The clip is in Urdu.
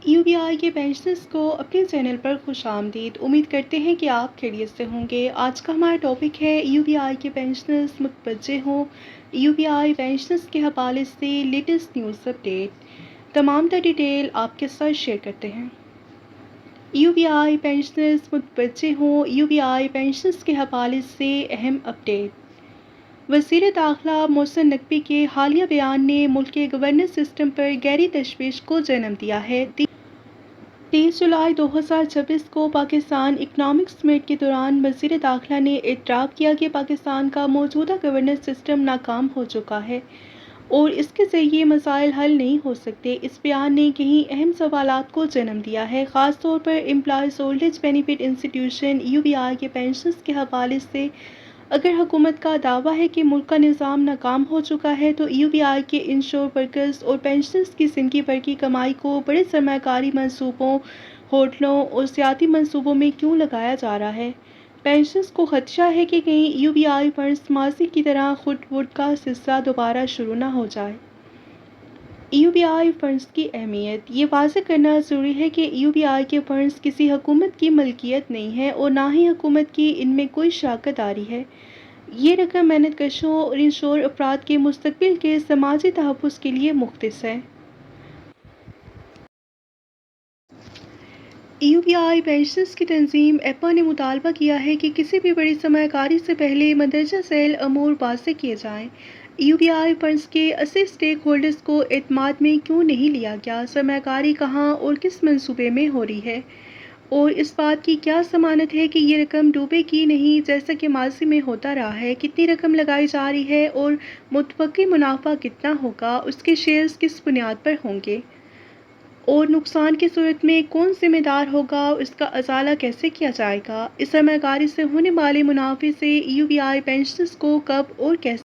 یو بی آئی کے پینشنرز کو اپنے چینل پر خوش آمدید۔ امید کرتے ہیں کہ آپ خیریت سے ہوں گے۔ آج کا ہمارا ٹاپک ہے یو بی آئی کے پینشنرز متوجہ ہوں۔ یو بی آئی پینشنرز کے حوالے سے لیٹسٹ نیوز اپڈیٹ۔ تمام تر ڈیٹیل آپ کے ساتھ شیئر کرتے ہیں۔ یو بی آئی پینشنرز متوجہ ہوں۔ یو بی آئی پینشنرز کے حوالے سے اہم اپڈیٹ۔ وزیر داخلہ محسن نقوی کے حالیہ بیان نے ملک کے گورننس سسٹم پر گہری تشویش کو جنم دیا ہے۔ 30 جولائی 2026 کو پاکستان اکنامک سمٹ کے دوران وزیر داخلہ نے اعتراف کیا کہ پاکستان کا موجودہ گورننس سسٹم ناکام ہو چکا ہے اور اس کے ذریعے مسائل حل نہیں ہو سکتے۔ اس بیان نے کئی اہم سوالات کو جنم دیا ہے، خاص طور پر امپلائیز اولڈ ایج بینیفٹ انسٹی ٹیوشن یو بی آئی کے پینشنرز کے حوالے سے۔ اگر حکومت کا دعویٰ ہے کہ ملک کا نظام ناکام ہو چکا ہے تو یو بی آئی کے انشور ورکرز اور پینشنرز کی زندگی بھر کی کمائی کو بڑے سرمایہ کاری منصوبوں، ہوٹلوں اور سیاحتی منصوبوں میں کیوں لگایا جا رہا ہے؟ پینشنرز کو خدشہ ہے کہ کہیں یو بی آئی فنڈز ماضی کی طرح خٹ وڈ کا سلسلہ دوبارہ شروع نہ ہو جائے۔ یو بی آئی فنڈز کی اہمیت۔ یہ واضح کرنا ضروری ہے کہ یو بی آئی کے فنڈز کسی حکومت کی ملکیت نہیں ہے اور نہ ہی حکومت کی ان میں کوئی شراکت داری ہے۔ یہ رقم محنت کشوں اور انشور افراد کے مستقبل کے سماجی تحفظ کے لیے مختص ہے۔ یو بی آئی پینشنرز کی تنظیم ایپا نے مطالبہ کیا ہے کہ کسی بھی بڑی سرمایہ کاری سے پہلے مندرجہ ذیل امور واضح کیے جائیں۔ یو بی آئی فنڈز کے اصل اسٹیک ہولڈرز کو اعتماد میں کیوں نہیں لیا گیا؟ سرمایہ کاری کہاں اور کس منصوبے میں ہو رہی ہے؟ اور اس بات کی کیا ضمانت ہے کہ یہ رقم ڈوبے گی نہیں جیسا کہ ماضی میں ہوتا رہا ہے؟ کتنی رقم لگائی جا رہی ہے اور متوقع منافع کتنا ہوگا؟ اس کے شیئرز کس بنیاد پر ہوں گے؟ اور نقصان کی صورت میں کون ذمہ دار ہوگا اور اس کا ازالہ کیسے کیا جائے گا؟ اس سرمایہ کاری سے ہونے والے منافع سے یو بی آئی پینشنرز کو کب اور کیسے